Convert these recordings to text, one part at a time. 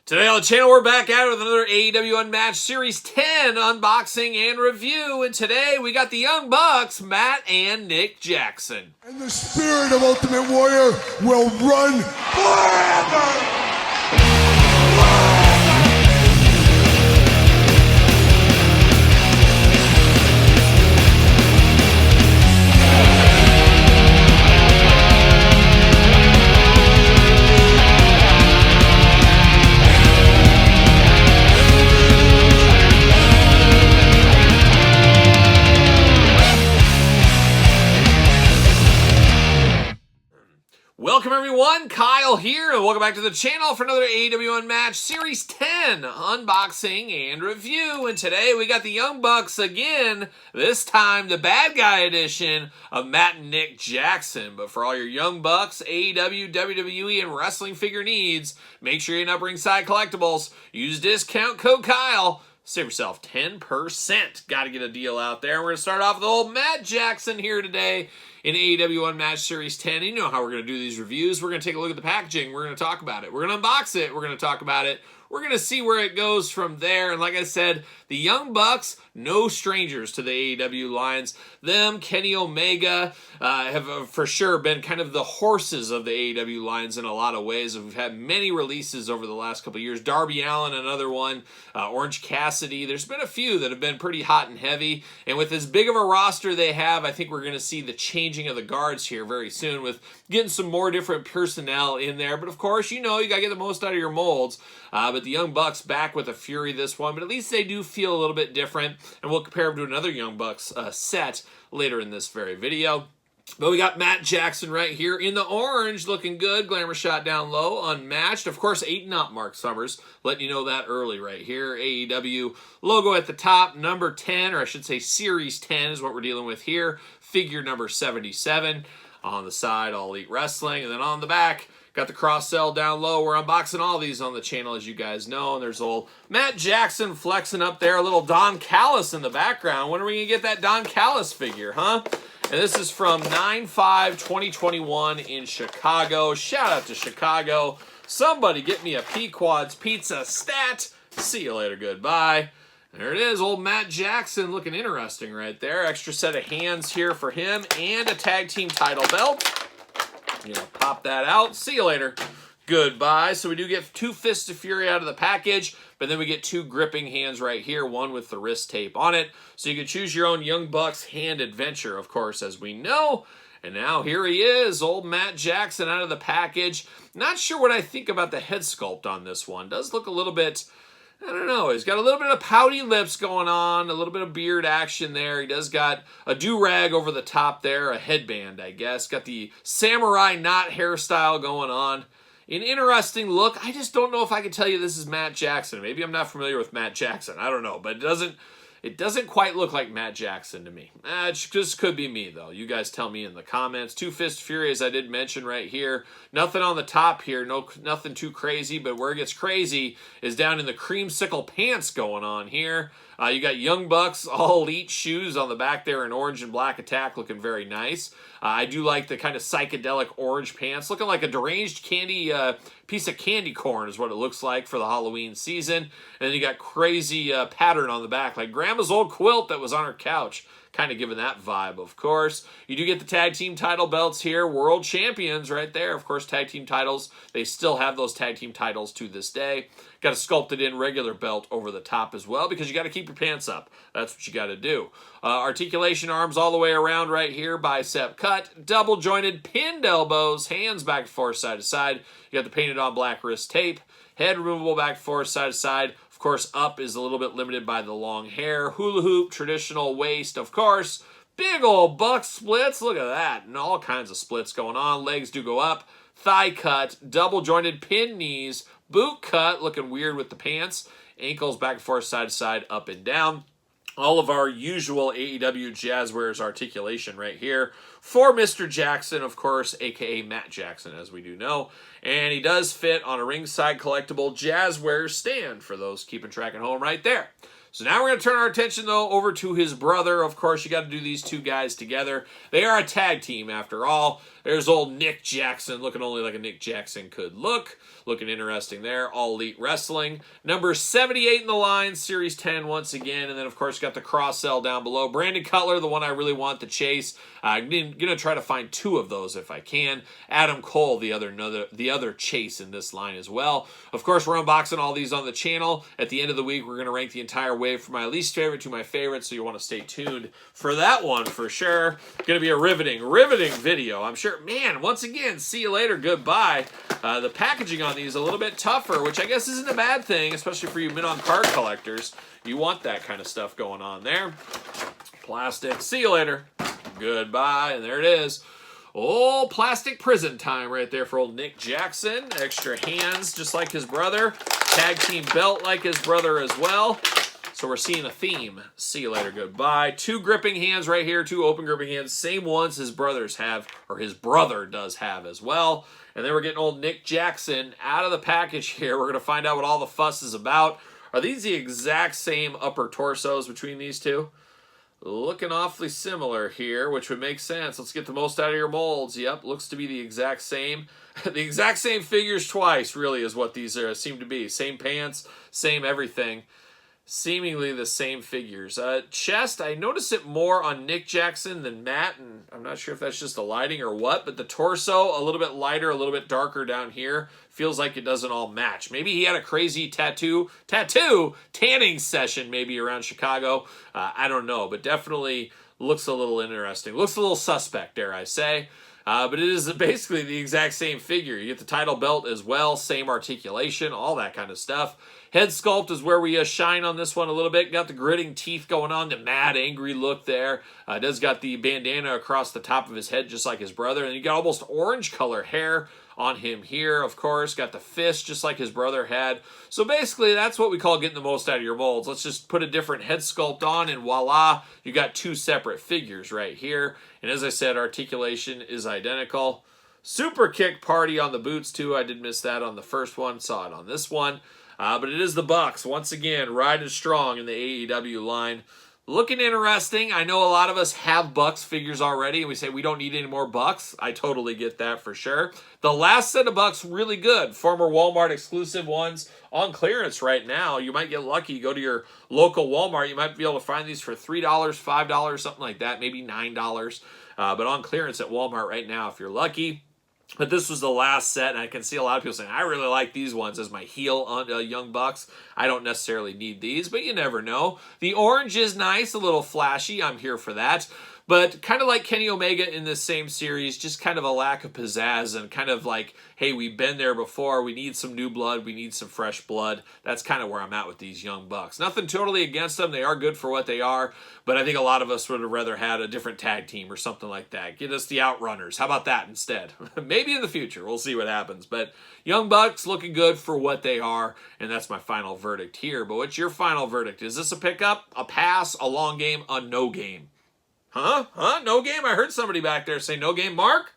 Today on the channel, we're back at it with another AEW Unmatched Series 10 unboxing and review. And today, we got the Young Bucks, Matt and Nick Jackson. And the spirit of Ultimate Warrior will run forever! Welcome everyone, Kyle here, and welcome back to the channel for another AEW Unmatched Series 10 unboxing and review. And today we got the Young Bucks again, this time the bad guy edition of Matt and Nick Jackson. But for all your Young Bucks, AEW, WWE, and wrestling figure needs, make sure you hit up Ringside Collectibles. Use discount code Kyle. Save yourself 10%. Got to get a deal out there. We're going to start off with old Matt Jackson here today in AEW Unmatched Series 10. You know how we're going to do these reviews. We're going to take a look at the packaging. We're going to talk about it. We're going to unbox it. We're going to talk about it. We're going to see where it goes from there. And like I said, the Young Bucks, no strangers to the AEW lines. Them, Kenny Omega, have for sure been kind of the horses of the AEW lines in a lot of ways. We've had many releases over the last couple of years. Darby Allin, another one. Orange Cassidy. There's been a few that have been pretty hot and heavy. And with as big of a roster they have, I think we're going to see the changing of the guards here very soon with getting some more different personnel in there. But of course, you know, you got to get the most out of your molds. But the Young Bucks back with a Fury this one. But at least they do feel a little bit different. And we'll compare them to another Young Bucks set later in this very video. But we got Matt Jackson right here in the orange, looking good. Glamour shot down low, unmatched. Of course, 8-0 Mark Summers, letting you know that early right here. AEW logo at the top, number 10, or I should say Series 10 is what we're dealing with here. Figure number 77. On the side, All Elite Wrestling. And then on the back, got the cross sell down low. We're unboxing all these on the channel, as you guys know. And there's old Matt Jackson flexing up there. A little Don Callis in the background. When are we going to get that Don Callis figure, huh? And this is from 9/5/2021 in Chicago. Shout out to Chicago. Somebody get me a Pequod's Pizza stat. See you later. Goodbye. There it is. Old Matt Jackson looking interesting right there. Extra set of hands here for him and a tag team title belt. You know, pop that out. See you later. Goodbye. So we do get 2 Fists of Fury out of the package, but then we get 2 gripping hands right here, one with the wrist tape on it. So you can choose your own Young Bucks hand adventure, of course, as we know. And now here he is, old Matt Jackson out of the package. Not sure what I think about the head sculpt on this one. Does look a little bit, I don't know, he's got a little bit of pouty lips going on, a little bit of beard action there. He does got a do-rag over the top there, a headband, I guess. Got the samurai knot hairstyle going on. An interesting look. I just don't know if I can tell you this is Matt Jackson. Maybe I'm not familiar with Matt Jackson. I don't know, but it doesn't quite look like Matt Jackson to me. It just could be me, though. You guys tell me in the comments. 2 Fist Fury, as I did mention right here. Nothing on the top here. Nothing too crazy, but where it gets crazy is down in the creamsicle pants going on here. You got Young Bucks, All Elite shoes on the back there in orange and black attack, looking very nice. I do like the kind of psychedelic orange pants, looking like a deranged candy piece of candy corn is what it looks like for the Halloween season. And then you got crazy pattern on the back, like Grandma's old quilt that was on her couch. Kind of giving that vibe, of course. You do get the tag team title belts here. World champions right there. Of course, tag team titles. They still have those tag team titles to this day. Got a sculpted in regular belt over the top as well because you got to keep your pants up. That's what you got to do. Articulation arms all the way around right here. Bicep cut. Double jointed pinned elbows. Hands back and forth side to side. You got the painted on black wrist tape. Head removable back and forth side to side. Of course, up is a little bit limited by the long hair. Hula hoop, traditional waist, of course. Big old buck splits. Look at that. And all kinds of splits going on. Legs do go up. Thigh cut. Double jointed pin knees. Boot cut. Looking weird with the pants. Ankles back and forth, side to side, up and down. All of our usual AEW Jazzwares articulation right here for Mr. Jackson, of course, a.k.a. Matt Jackson, as we do know. And he does fit on a ringside collectible Jazzwares stand for those keeping track at home right there. So now we're going to turn our attention, though, over to his brother. Of course, you got to do these two guys together. They are a tag team, after all. There's old Nick Jackson, looking only like a Nick Jackson could look. Looking interesting there. All Elite Wrestling. Number 78 in the line, Series 10 once again. And then, of course, got the cross-sell down below. Brandon Cutler, the one I really want to chase. I'm going to try to find 2 of those if I can. Adam Cole, the other chase in this line as well. Of course, we're unboxing all these on the channel. At the end of the week, we're going to rank the entire wave from my least favorite to my favorite, so you want to stay tuned for that one for sure. Going to be a riveting video, I'm sure. Man, once again, see you later. Goodbye. The packaging on these a little bit tougher, which I guess isn't a bad thing, especially for you mid-on card collectors. You want that kind of stuff going on there. Plastic. See you later. Goodbye. And there it is. Oh, plastic prison time right there for old Nick Jackson. Extra hands just like his brother. Tag team belt like his brother as well. So we're seeing a theme. See you later. Goodbye. 2 gripping hands right here. 2 open gripping hands. Same ones his brothers have, or his brother does have as well. And then we're getting old Nick Jackson out of the package here. We're going to find out what all the fuss is about. Are these the exact same upper torsos between these two? Looking awfully similar here, which would make sense. Let's get the most out of your molds. Yep, looks to be the exact same. The exact same figures twice, really, is what these seem to be. Same pants, same everything. Seemingly the same figures. Chest, I notice it more on Nick Jackson than Matt, and I'm not sure if that's just the lighting or what, but the torso, a little bit lighter, a little bit darker down here. Feels like it doesn't all match. Maybe he had a crazy tanning session maybe around Chicago. I don't know, but definitely looks a little interesting. Looks a little suspect, dare I say. But it is basically the exact same figure. You get the title belt as well, same articulation, all that kind of stuff. Head sculpt is where we shine on this one a little bit. Got the gritting teeth going on, the mad, angry look there. Does got the bandana across the top of his head just like his brother. And you got almost orange color hair on him here, of course. Got the fist just like his brother had. So basically, that's what we call getting the most out of your molds. Let's just put a different head sculpt on, and voila, you got 2 separate figures right here. And as I said, articulation is identical. Super kick party on the boots, too. I did miss that on the first one. Saw it on this one. But it is the Bucks, once again, riding strong in the AEW line. Looking interesting. I know a lot of us have Bucks figures already, and we say we don't need any more Bucks. I totally get that for sure. The last set of Bucks, really good. Former Walmart exclusive ones on clearance right now. You might get lucky. Go to your local Walmart. You might be able to find these for $3, $5, something like that, maybe $9. But on clearance at Walmart right now if you're lucky. But this was the last set, and I can see a lot of people saying, I really like these ones as my heel on Young Bucks. I don't necessarily need these, but you never know. The orange is nice, a little flashy. I'm here for that. But kind of like Kenny Omega in this same series, just kind of a lack of pizzazz and kind of like, hey, we've been there before. We need some new blood. We need some fresh blood. That's kind of where I'm at with these Young Bucks. Nothing totally against them. They are good for what they are. But I think a lot of us would have rather had a different tag team or something like that. Get us the Outrunners. How about that instead? Maybe in the future. We'll see what happens. But Young Bucks looking good for what they are. And that's my final verdict here. But what's your final verdict? Is this a pickup, a pass, a long game, a no game? Huh? No game? I heard somebody back there say no game, Mark?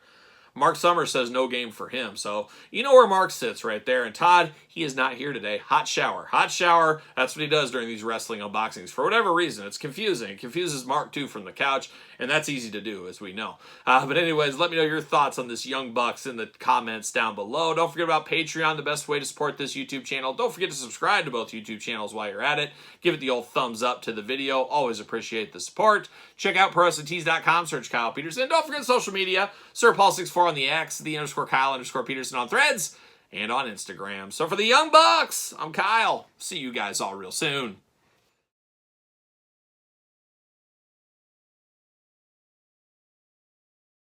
Mark Summers says no game for him. So you know where Mark sits right there. And Todd, he is not here today. Hot shower. Hot shower. That's what he does during these wrestling unboxings. For whatever reason, it's confusing. It confuses Mark, too, from the couch. And that's easy to do, as we know. But anyways, let me know your thoughts on this Young Bucks in the comments down below. Don't forget about Patreon, the best way to support this YouTube channel. Don't forget to subscribe to both YouTube channels while you're at it. Give it the old thumbs up to the video. Always appreciate the support. Check out ProWrestlingTees.com. Search Kyle Peterson. Don't forget social media. Sir Paul64 on the X, _Kyle_Peterson on Threads, and on Instagram. So for the Young Bucks, I'm Kyle. See you guys all real soon.